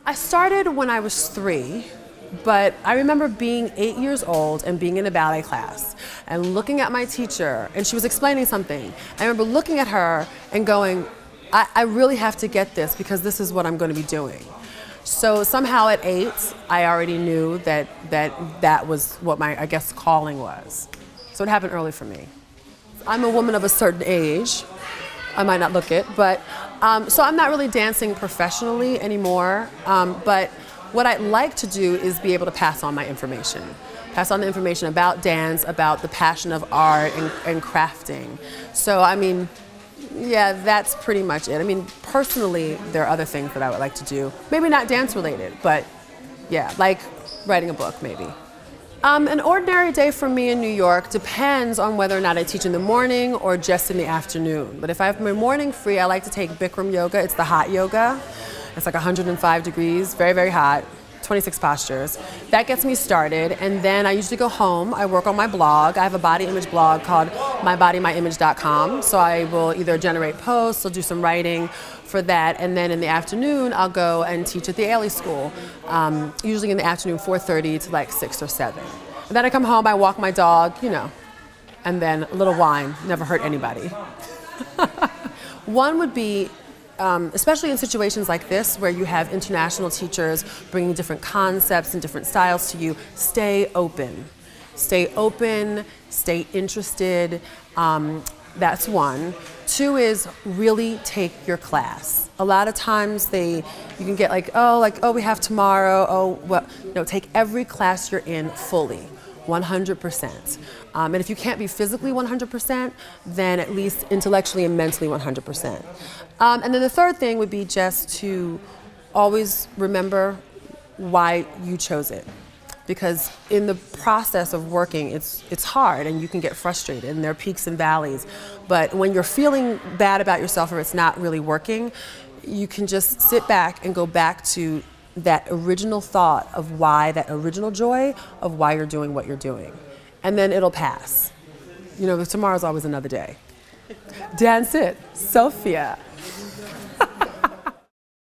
I started when I was 3, but I remember being 8 years old and being in a ballet class and looking at my teacher, and she was explaining something. I remember looking at her and going, I really have to get this because this is what I'm going to be doing. So somehow at 8, I already knew that was what my, I guess, calling was. So it happened early for me. I'm a woman of a certain age. I might not look it, but so I'm not really dancing professionally anymore. But what I'd like to do is be able to pass on my information. Pass on the information about dance, about the passion of art and crafting. So, I mean, yeah, that's pretty much it. I mean, personally, there are other things that I would like to do. Maybe not dance related, but yeah, like writing a book, maybe. An ordinary day for me in New York depends on whether or not I teach in the morning or just in the afternoon. But if I have my morning free, I like to take Bikram yoga. It's the hot yoga. It's like 105 degrees, very, very hot, 26 postures. That gets me started, and then I usually go home. I work on my blog. I have a body image blog called mybodymyimage.com. So I will either generate posts or do some writing for that, and then in the afternoon I'll go and teach at the Ailey School, usually in the afternoon 4:30 to like 6 or 7. And then I come home, I walk my dog, you know, and then a little wine, never hurt anybody. One would be, especially in situations like this where you have international teachers bringing different concepts and different styles to you, stay open. Stay open, stay interested. That's one. 2 is really take your class. A lot of times you can get like, oh, we have tomorrow, oh, well, no, take every class you're in fully, 100%. And if you can't be physically 100%, then at least intellectually and mentally 100%. And then the third thing would be just to always remember why you chose it. Because in the process of working, it's hard and you can get frustrated and there are peaks and valleys. But when you're feeling bad about yourself or it's not really working, you can just sit back and go back to that original thought of why, that original joy of why you're doing what you're doing. And then it'll pass. You know, tomorrow's always another day. Dance it, Sophia.